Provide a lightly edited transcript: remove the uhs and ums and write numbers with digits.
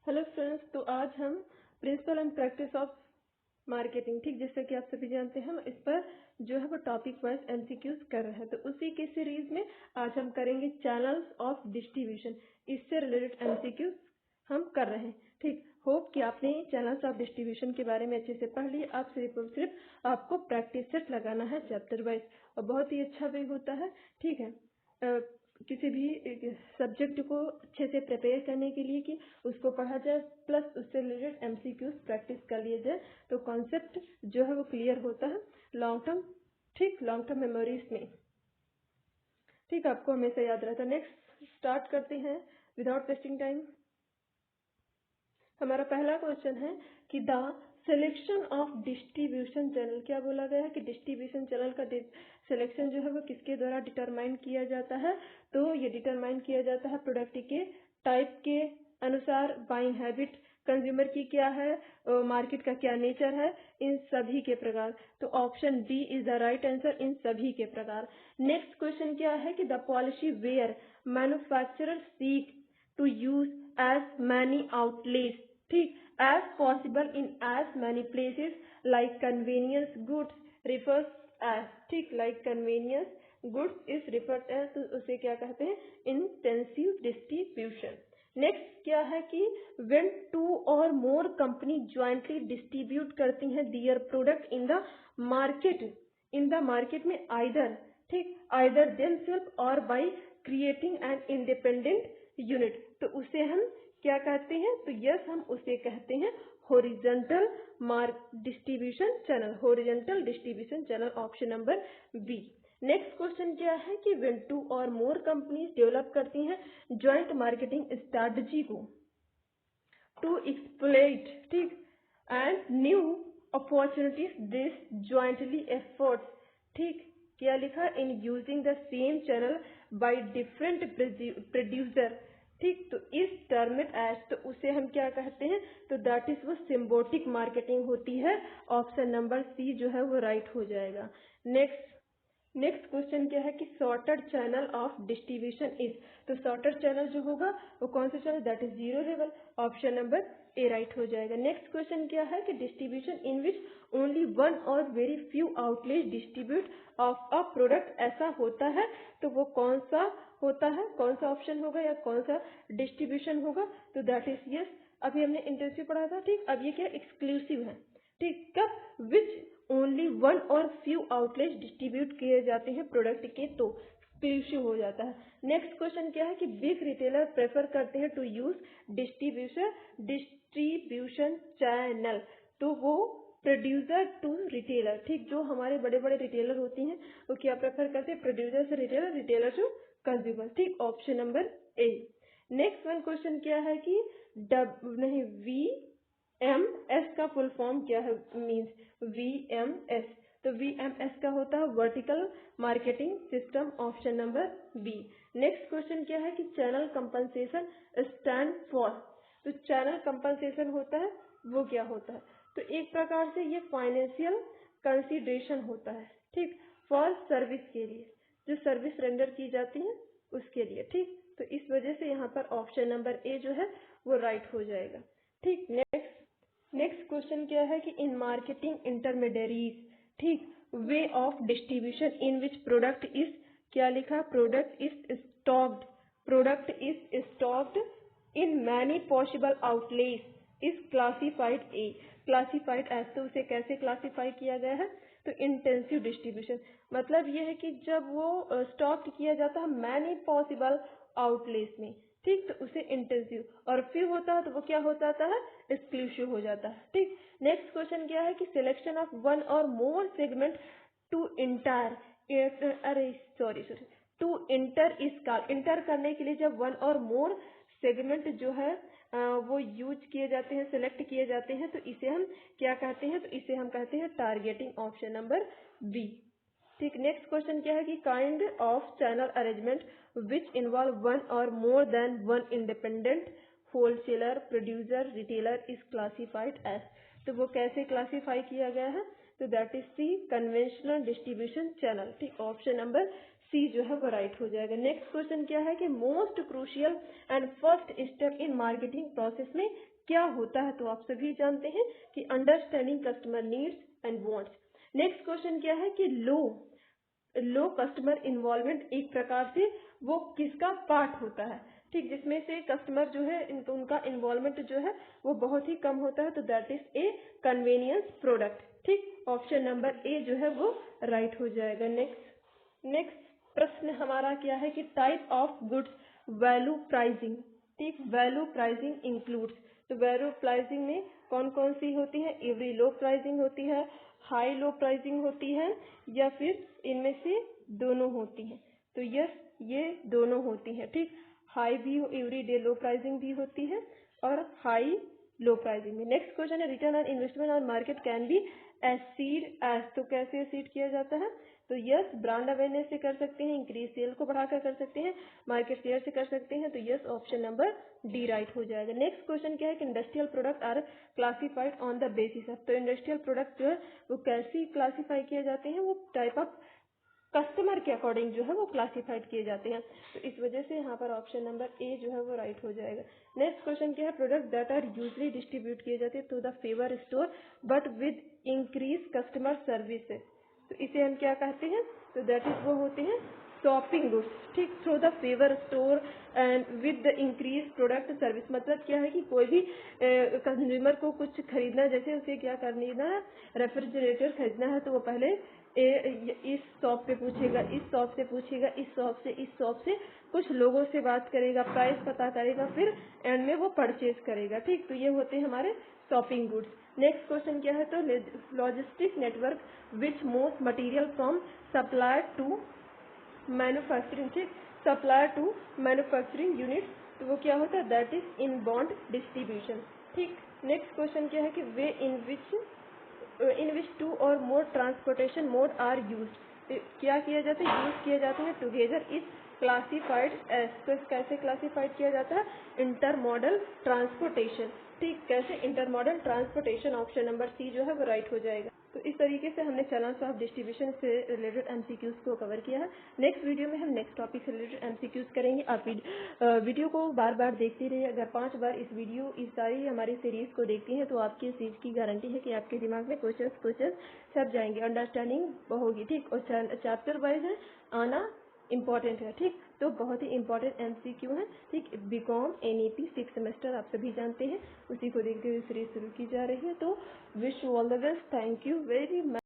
Hello friends, तो आज हम principle and practice of marketing, ठीक जैसे कि आप सभी जानते हैं, हम इस पर जो है वो टॉपिक वाइज एमसीक्यूज कर रहे हैं। तो उसी के सीरीज में आज हम करेंगे चैनल्स ऑफ डिस्ट्रीब्यूशन। इससे रिलेटेड एमसीक्यूज हम कर रहे हैं। ठीक, होप कि आपने चैनल्स ऑफ डिस्ट्रीब्यूशन के बारे में अच्छे से पढ़ लिया। आप सिर्फ और सिर्फ आपको प्रैक्टिस सेट लगाना है चैप्टर वाइज, और बहुत ही अच्छा वे होता है। ठीक है, किसी भी सब्जेक्ट को अच्छे से प्रिपेयर करने के लिए कि उसको पढ़ा जाए प्लस उससे रिलेटेड एमसीक्यूज प्रैक्टिस कर लिए जाए, तो कॉन्सेप्ट जो है वो क्लियर होता है लॉन्ग टर्म। ठीक, लॉन्ग टर्म मेमोरीज में ठीक आपको हमेशा याद रहता है। नेक्स्ट स्टार्ट करते हैं विदाउट वेस्टिंग टाइम। हमारा पहला क्वेश्चन है कि the selection of distribution channel, क्या बोला गया है कि डिस्ट्रीब्यूशन चैनल का सिलेक्शन जो है वो किसके द्वारा डिटरमाइन किया जाता है। तो ये डिटरमाइन किया जाता है प्रोडक्ट के टाइप के अनुसार, बाइंग हैबिट कंज्यूमर की क्या है, मार्केट का क्या नेचर है, इन सभी के प्रकार। तो option D is the right answer, इन सभी के प्रकार। नेक्स्ट क्वेश्चन क्या है कि the policy where manufacturer seek to use as many outlets, ठीक, as possible in as many places like convenience goods refers as, ठीक, like convenience goods is referred as, तो उसे क्या कहते हैं, intensive distribution। नेक्स्ट क्या है कि when two or more company jointly distribute करती हैं their product in the market में either, ठीक, either themselves or by creating an independent unit, तो उसे हम क्या कहते हैं, तो यस हम उसे कहते हैं horizontal distribution channel, horizontal distribution channel, option number B. Next question क्या है कि व्हेन टू और मोर कंपनीज डेवलप करती हैं ज्वाइंट मार्केटिंग स्ट्रैटेजी को टू एक्सप्लॉइट, ठीक, and new opportunities this jointly efforts, ठीक, क्या लिखा, in using the same channel by different producer, ठीक, तो इस टर्म एज, तो उसे हम क्या कहते हैं, तो दैट इज वो सिम्बोटिक मार्केटिंग होती है। ऑप्शन नंबर सी जो है वो राइट हो जाएगा। नेक्स्ट क्वेश्चन क्या है कि sorted channel of distribution is, तो सॉर्टेड चैनल जो होगा वो कौन सा channel, that is zero level, option number A right हो जाएगा। नेक्स्ट क्वेश्चन क्या है कि distribution in which only one or very few outlet distribute of a product, ऐसा होता है, तो वो कौन सा होता है, कौन सा ऑप्शन होगा या कौन सा डिस्ट्रीब्यूशन होगा, तो दैट इज यस। अभी हमने इंटेंसिव पढ़ा था, ठीक, अब ये क्या एक्सक्लूसिव है, ठीक, कब, विच ओनली वन और फ्यू आउटलेट डिस्ट्रीब्यूट किए जाते हैं प्रोडक्ट के, तो एक्सक्लूसिव हो जाता है। नेक्स्ट क्वेश्चन क्या है कि बिग रिटेलर प्रेफर करते हैं टू यूज डिस्ट्रीब्यूशन चैनल, तो वो प्रोड्यूसर टू रिटेलर, ठीक, जो हमारे बड़े बड़े रिटेलर होती हैं वो क्या प्रेफर करते हैं, प्रोड्यूसर से रिटेलर, रिटेलर टू कंज्यूमर, ठीक, ऑप्शन नंबर ए। नेक्स्ट वन क्वेश्चन क्या है कि VMS का फुल फॉर्म क्या है, मीन्स VMS, तो VMS का होता है vertical marketing system, option number B. Next question क्या है कि चैनल कंपनसेशन स्टैंड फॉर, तो चैनल कंपनसेशन होता है वो क्या होता है, तो एक प्रकार से ये फाइनेंशियल कंसिडरेशन होता है, ठीक, फॉर सर्विस के लिए, जो सर्विस रेंडर की जाती है उसके लिए, ठीक, तो इस वजह से यहाँ पर ऑप्शन नंबर ए जो है वो राइट हो जाएगा। ठीक, नेक्स्ट क्वेश्चन क्या है कि इन मार्केटिंग इंटरमीडियरीज, ठीक, way of distribution in which product is, क्या लिखा, product is stocked in many possible outlets is classified as, तो उसे कैसे क्लासिफाई किया गया है, तो इंटेंसिव डिस्ट्रीब्यूशन, मतलब ये है कि जब वो स्टॉक किया जाता है मैनी पॉसिबल आउटलेट्स में, ठीक, तो उसे इंटेंसिव, और फिर होता है तो वो क्या हो जाता है, एक्सक्लूसिव हो जाता है। ठीक, नेक्स्ट क्वेश्चन क्या है कि selection of one or more segment to to enter is called, enter करने के लिए जब वन और मोर सेगमेंट जो है वो यूज किए जाते हैं, सिलेक्ट किए जाते हैं, तो इसे हम क्या कहते हैं, तो इसे हम कहते हैं टारगेटिंग, ऑप्शन नंबर बी। ठीक, नेक्स्ट क्वेश्चन क्या है कि kind of channel arrangement which involve one or more than one independent wholesaler producer retailer is classified as, तो वो कैसे क्लासिफाई किया गया है, तो that is C conventional distribution channel, ठीक, ऑप्शन नंबर सी जो है वो राइट हो जाएगा। नेक्स्ट क्वेश्चन क्या है कि most crucial and first step in marketing process में क्या होता है, तो आप सभी जानते हैं कि understanding customer needs and wants. Next question क्या है कि लो कस्टमर इन्वॉल्वमेंट एक प्रकार से वो किसका पार्ट होता है, ठीक, जिसमें से कस्टमर जो है उनका इन्वॉल्वमेंट जो है वो बहुत ही कम होता है, तो that is a convenience product. ठीक, ऑप्शन नंबर ए जो है वो राइट हो जाएगा। नेक्स्ट प्रश्न हमारा क्या है कि type of goods value pricing. ठीक, वैल्यू प्राइसिंग इंक्लूड्स, तो वैल्यू प्राइसिंग में कौन कौन सी होती है, एवरी लो प्राइसिंग होती है, हाई लो प्राइसिंग होती है, या फिर इनमें से दोनों होती हैं, तो यस ये दोनों होती हैं। ठीक, हाई भी एवरी डे लो प्राइसिंग भी होती है और हाई लो प्राइसिंग में। नेक्स्ट क्वेश्चन है return on investment on market can be assessed as, तो कैसे एसीड किया जाता है, तो यस ब्रांड अवेयरनेस से कर सकते हैं, इंक्रीज सेल को बढ़ाकर कर सकते हैं, मार्केट शेयर से कर सकते हैं, तो yes option number D right हो जाएगा। नेक्स्ट क्वेश्चन क्या है कि industrial product are classified on the basis of, तो इंडस्ट्रियल प्रोडक्ट जो है वो कैसी क्लासीफाई किए जाते हैं, वो टाइप ऑफ कस्टमर के अकॉर्डिंग जो है वो क्लासिफाइड किए जाते हैं, तो इस वजह से यहाँ पर ऑप्शन नंबर ए जो है वो राइट हो जाएगा। नेक्स्ट क्वेश्चन क्या है, product that are usually distribute किए जाते हैं to the fewer store but with increase customer services, तो इसे हम क्या कहते हैं, तो दैट इज वो होते हैं शॉपिंग गुड्स। ठीक, through the fewer store and with the increase product service, मतलब क्या है कि कोई भी कंज्यूमर को कुछ खरीदना, जैसे उसे क्या करना है, रेफ्रिजरेटर खरीदना है, तो वो पहले इस शॉप पे पूछेगा, इस शॉप से पूछेगा, इस शॉप से, इस शॉप से, कुछ लोगों से बात करेगा, प्राइस पता करेगा, फिर एंड में वो परचेज करेगा। ठीक, तो ये होते हैं हमारे शॉपिंग गुड्स। नेक्स्ट क्वेश्चन क्या है, तो logistic network which moves material from supplier to manufacturing, ठीक, सप्लायर टू मैन्युफैक्चरिंग यूनिट, तो वो क्या होता है, that is inbound distribution. ठीक, नेक्स्ट क्वेश्चन क्या है कि वे इन विच टू और more transportation mode are use, क्या किया जाता है, यूज किए जाते हैं टुगेदर इज क्लासिफाइड एज, तो कैसे क्लासिफाइड किया जाता है, इंटर मॉडल ट्रांसपोर्टेशन। ठीक, कैसे intermodal transportation, option number C जो है वो राइट हो जाएगा। तो इस तरीके से हमने चैनल्स ऑफ डिस्ट्रीब्यूशन से रिलेटेड एमसीक्यूज को कवर किया है। नेक्स्ट वीडियो में हम नेक्स्ट टॉपिक से रिलेटेड एमसीक्यूज करेंगे। आप वीडियो को बार बार देखते रहिए। अगर 5 बार इस सारी हमारी सीरीज को देखती हैं तो आपकी इस चीज़ की गारंटी है कि आपके दिमाग में क्वेश्चन छप जाएंगे, अंडरस्टैंडिंग होगी। ठीक, और चैप्टर वाइज है आना इम्पॉर्टेंट है। ठीक, तो बहुत ही इंपॉर्टेंट एमसीक्यू है। ठीक, बीकॉम एनईपी 6 सेमेस्टर आप सभी जानते हैं, उसी को देखते हुए सीरीज शुरू की जा रही है। तो wish you all the best, thank you very much.